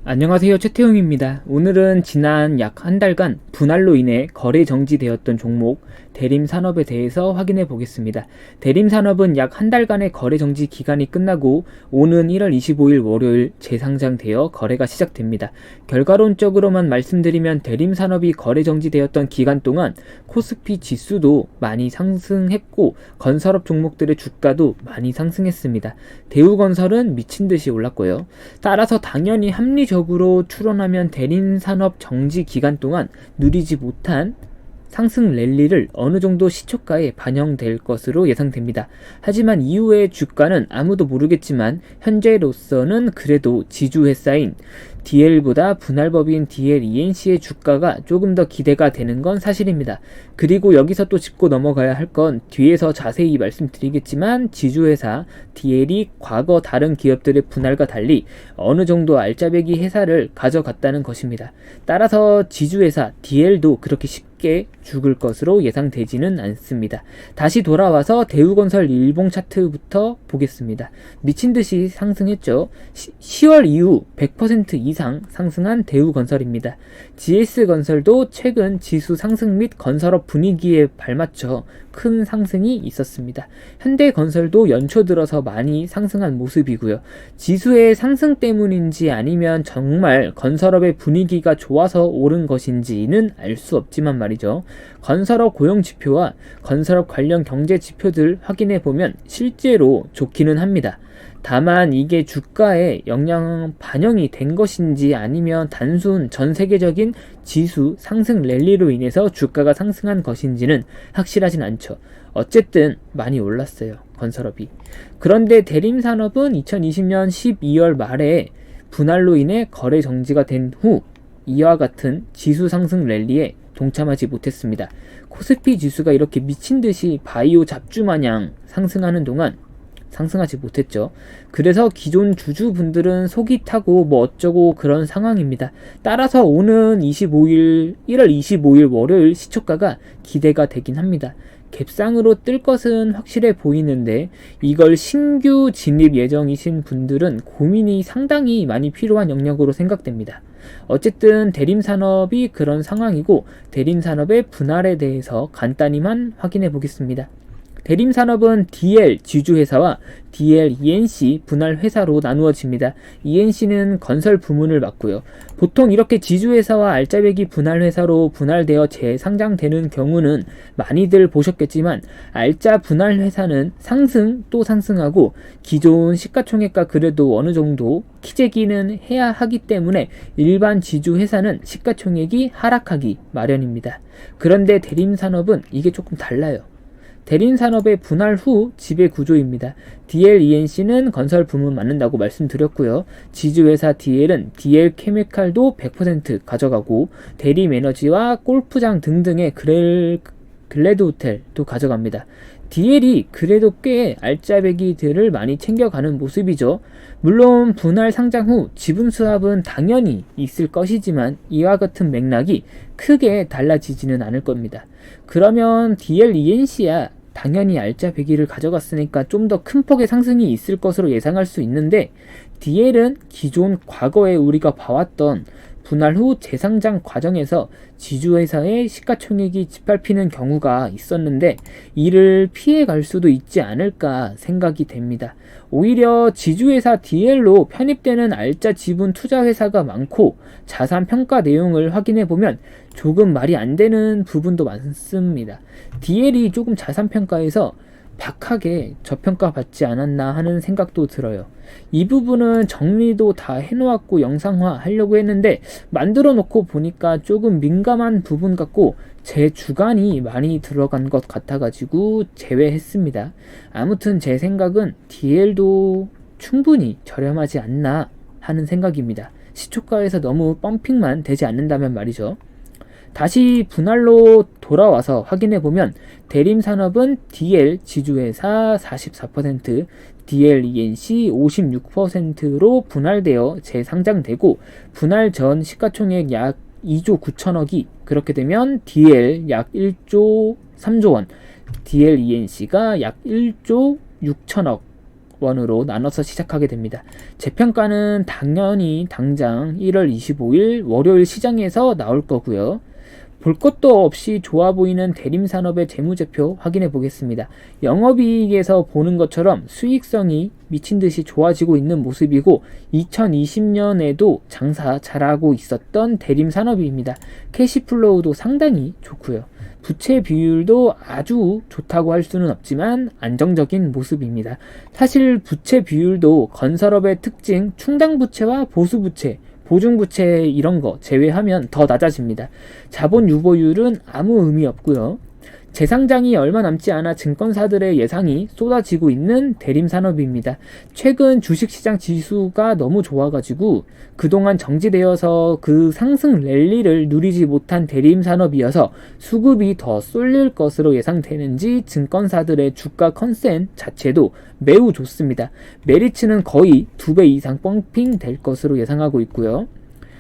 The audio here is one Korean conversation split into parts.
안녕하세요, 최태용입니다. 오늘은 지난 약 한 달간 분할로 인해 거래 정지되었던 종목 대림산업에 대해서 확인해 보겠습니다. 대림산업은 약 한 달간의 거래 정지 기간이 끝나고 오는 1월 25일 월요일 재상장되어 거래가 시작됩니다. 결과론적으로만 말씀드리면 대림산업이 거래 정지되었던 기간 동안 코스피 지수도 많이 상승했고 건설업 종목들의 주가도 많이 상승했습니다. 대우건설은 미친듯이 올랐고요. 따라서 당연히 합리적으로 추론하면 대림산업 정지 기간 동안 누리지 못한 상승 랠리를 어느 정도 시초가에 반영될 것으로 예상됩니다. 하지만 이후의 주가는 아무도 모르겠지만 현재로서는 그래도 지주회사인 DL보다 분할법인 DL ENC의 주가가 조금 더 기대가 되는 건 사실입니다. 그리고 여기서 또 짚고 넘어가야 할 건 뒤에서 자세히 말씀드리겠지만 지주회사 DL이 과거 다른 기업들의 분할과 달리 어느 정도 알짜배기 회사를 가져갔다는 것입니다. 따라서 지주회사 DL도 그렇게 쉽게 죽을 것으로 예상되지는 않습니다. 다시 돌아와서 대우건설 일봉 차트부터 보겠습니다. 미친듯이 상승했죠. 10월 이후 100% 이상 상승한 대우건설입니다. GS건설도 최근 지수 상승 및 건설업 분위기에 발맞춰 큰 상승이 있었습니다. 현대건설도 연초 들어서 많이 상승한 모습이고요. 지수의 상승 때문인지 아니면 정말 건설업의 분위기가 좋아서 오른 것인지는 알 수 없지만 말이죠. 건설업 고용지표와 건설업 관련 경제지표들 확인해보면 실제로 좋기는 합니다. 다만 이게 주가에 영향 반영이 된 것인지 아니면 단순 전 세계적인 지수 상승 랠리로 인해서 주가가 상승한 것인지는 확실하진 않죠. 어쨌든 많이 올랐어요, 건설업이. 그런데 대림산업은 2020년 12월 말에 분할로 인해 거래 정지가 된 후 이와 같은 지수 상승 랠리에 동참하지 못했습니다. 코스피 지수가 이렇게 미친듯이 바이오 잡주 마냥 상승하는 동안 상승하지 못했죠. 그래서 기존 주주분들은 속이 타고 뭐 어쩌고 그런 상황입니다. 따라서 오는 1월 25일 월요일 시초가가 기대가 되긴 합니다. 갭상으로 뜰 것은 확실해 보이는데 이걸 신규 진입 예정이신 분들은 고민이 상당히 많이 필요한 영역으로 생각됩니다. 어쨌든 대림산업이 그런 상황이고 대림산업의 분할에 대해서 간단히만 확인해 보겠습니다. 대림산업은 DL 지주회사와 DL ENC 분할 회사로 나누어집니다. ENC는 건설 부문을 맡고요. 보통 이렇게 지주회사와 알짜배기 분할 회사로 분할되어 재상장되는 경우는 많이들 보셨겠지만 알짜 분할 회사는 상승 또 상승하고 기존 시가총액과 그래도 어느 정도 키재기는 해야 하기 때문에 일반 지주회사는 시가총액이 하락하기 마련입니다. 그런데 대림산업은 이게 조금 달라요. 대림산업의 분할 후 지배 구조입니다. DL ENC는 건설 부문 맡는다고 말씀드렸고요. 지주회사 DL은 DL 케미칼도 100% 가져가고 대림에너지와 골프장 등등의 글래드 호텔도 가져갑니다. DL이 그래도 꽤 알짜배기들을 많이 챙겨가는 모습이죠. 물론 분할 상장 후 지분 수합은 당연히 있을 것이지만 이와 같은 맥락이 크게 달라지지는 않을 겁니다. 그러면 DL ENC야 당연히 알짜배기를 가져갔으니까 좀 더 큰 폭의 상승이 있을 것으로 예상할 수 있는데 DL은 기존 과거에 우리가 봐왔던 분할 후 재상장 과정에서 지주회사의 시가총액이 짓밟히는 경우가 있었는데 이를 피해갈 수도 있지 않을까 생각이 됩니다. 오히려 지주회사 DL로 편입되는 알짜 지분 투자회사가 많고 자산 평가 내용을 확인해보면 조금 말이 안 되는 부분도 많습니다. DL이 조금 자산 평가에서 박하게 저평가 받지 않았나 하는 생각도 들어요. 이 부분은 정리도 다 해놓았고 영상화 하려고 했는데 만들어 놓고 보니까 조금 민감한 부분 같고 제 주관이 많이 들어간 것 같아가지고 제외했습니다. 아무튼 제 생각은 DL도 충분히 저렴하지 않나 하는 생각입니다. 시초가에서 너무 펌핑만 되지 않는다면 말이죠. 다시 분할로 돌아와서 확인해보면 대림산업은 DL 지주회사 44%, DL ENC 56%로 분할되어 재상장되고 분할 전 시가총액 약 2조 9천억이 그렇게 되면 DL 약 1조 3조 원, DL ENC가 약 1조 6천억 원으로 나눠서 시작하게 됩니다. 재평가는 당연히 당장 1월 25일 월요일 시장에서 나올 거고요. 볼 것도 없이 좋아 보이는 대림산업의 재무제표 확인해 보겠습니다. 영업이익에서 보는 것처럼 수익성이 미친듯이 좋아지고 있는 모습이고 2020년에도 장사 잘하고 있었던 대림산업입니다. 캐시플로우도 상당히 좋고요. 부채 비율도 아주 좋다고 할 수는 없지만 안정적인 모습입니다. 사실 부채 비율도 건설업의 특징 충당부채와 보수부채 보증부채 이런 거 제외하면 더 낮아집니다. 자본 유보율은 아무 의미 없고요. 재상장이 얼마 남지 않아 증권사들의 예상이 쏟아지고 있는 대림산업입니다. 최근 주식시장 지수가 너무 좋아가지고 그동안 정지되어서 그 상승 랠리를 누리지 못한 대림산업이어서 수급이 더 쏠릴 것으로 예상되는지 증권사들의 주가 컨센 자체도 매우 좋습니다. 메리츠는 거의 2배 이상 펌핑 될 것으로 예상하고 있고요.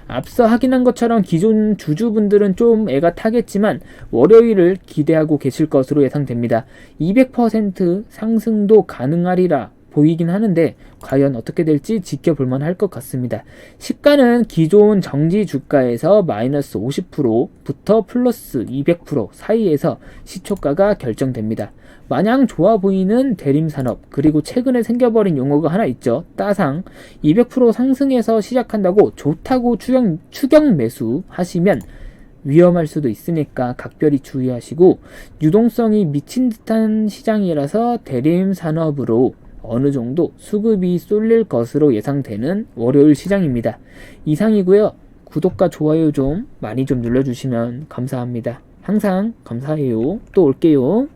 앞서 확인한 것처럼 기존 주주분들은 좀 애가 타겠지만 월요일을 기대하고 계실 것으로 예상됩니다. 200% 상승도 가능하리라 보이긴 하는데 과연 어떻게 될지 지켜볼만 할 것 같습니다. 시가는 기존 정지 주가에서 마이너스 50%부터 플러스 200% 사이에서 시초가가 결정됩니다. 마냥 좋아 보이는 대림산업, 그리고 최근에 생겨버린 용어가 하나 있죠. 따상. 200% 상승해서 시작한다고 좋다고 추격 매수 하시면 위험할 수도 있으니까 각별히 주의하시고, 유동성이 미친 듯한 시장이라서 대림산업으로 어느 정도 수급이 쏠릴 것으로 예상되는 월요일 시장입니다. 이상이고요. 구독과 좋아요 좀 많이 좀 눌러주시면 감사합니다. 항상 감사해요. 또 올게요.